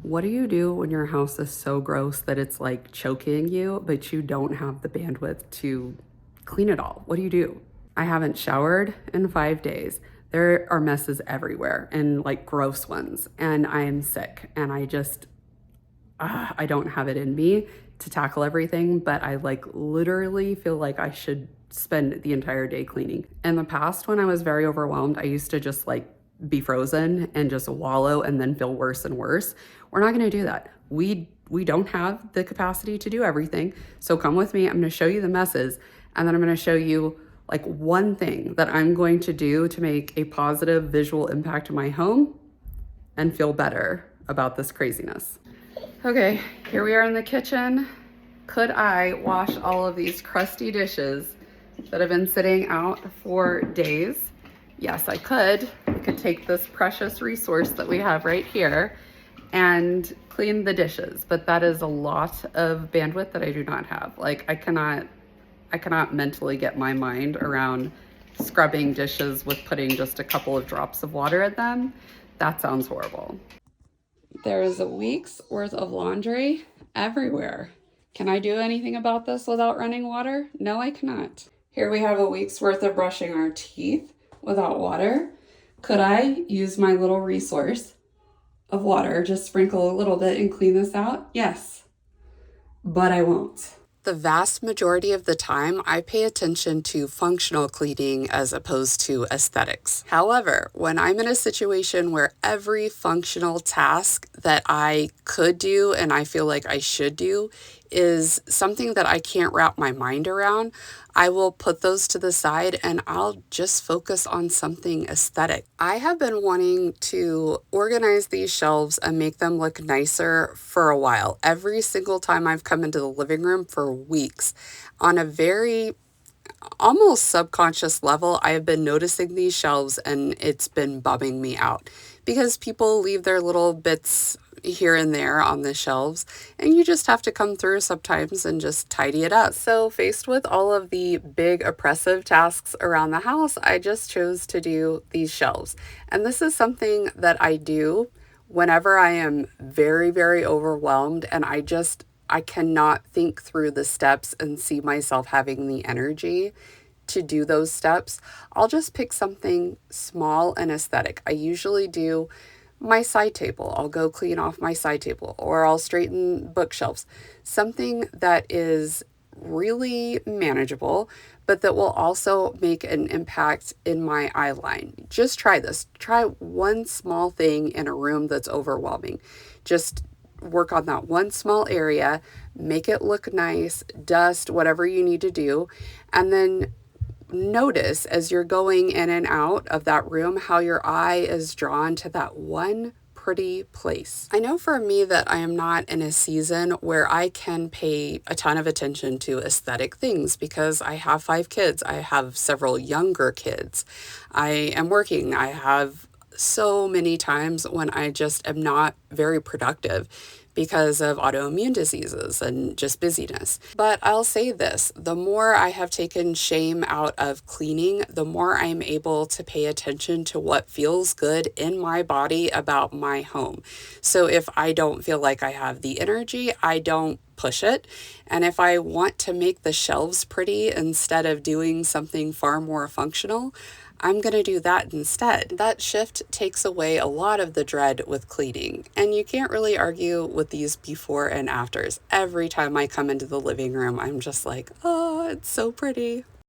What do you do when your house is so gross that it's like choking you, but you don't have the bandwidth to clean it all? What do you do? I haven't showered in 5 days. There are messes everywhere and like gross ones, and I am sick and I don't have it in me to tackle everything, but I like literally feel like I should spend the entire day cleaning. In the past, when I was very overwhelmed, I used to just like be frozen and just wallow and then feel worse and worse. We're not going to do that. We don't have the capacity to do everything. So come with me. I'm going to show you the messes, and then I'm going to show you like one thing that I'm going to do to make a positive visual impact to my home and feel better about this craziness. Okay, here we are in the kitchen. Could I wash all of these crusty dishes that have been sitting out for days? Yes, I could. I could take this precious resource that we have right here and clean the dishes, but that is a lot of bandwidth that I do not have. Like I cannot mentally get my mind around scrubbing dishes with putting just a couple of drops of water in them. That sounds horrible. There is a week's worth of laundry everywhere. Can I do anything about this without running water? No, I cannot. Here we have a week's worth of brushing our teeth without water. Could I use my little resource of water, just sprinkle a little bit and clean this out? Yes, but I won't. The vast majority of the time, I pay attention to functional cleaning as opposed to aesthetics. However, when I'm in a situation where every functional task that I could do and I feel like I should do is something that I can't wrap my mind around, I will put those to the side and I'll just focus on something aesthetic. I have been wanting to organize these shelves and make them look nicer for a while. Every single time I've come into the living room for weeks, on a very almost subconscious level, I have been noticing these shelves and it's been bumming me out because people leave their little bits here and there on the shelves, and you just have to come through sometimes and just tidy it up. So faced with all of the big oppressive tasks around the house, I just chose to do these shelves. And this is something that I do whenever I am very, very overwhelmed and I cannot think through the steps and see myself having the energy to do those steps. I'll just pick something small and aesthetic. I usually do my side table. I'll go clean off my side table, or I'll straighten bookshelves. Something that is really manageable, but that will also make an impact in my eye line. Just try this. Try one small thing in a room that's overwhelming. Just work on that one small area, make it look nice, dust, whatever you need to do, and then notice as you're going in and out of that room how your eye is drawn to that one pretty place. I know for me that I am not in a season where I can pay a ton of attention to aesthetic things because I have 5 kids. I have several younger kids. I am working. I have so many times when I just am not very productive because of autoimmune diseases and just busyness. But I'll say this, the more I have taken shame out of cleaning, the more I'm able to pay attention to what feels good in my body about my home. So if I don't feel like I have the energy, I don't push it. And if I want to make the shelves pretty instead of doing something far more functional, I'm going to do that instead. That shift takes away a lot of the dread with cleaning, and you can't really argue with these before and afters. Every time I come into the living room, I'm just like, oh, it's so pretty.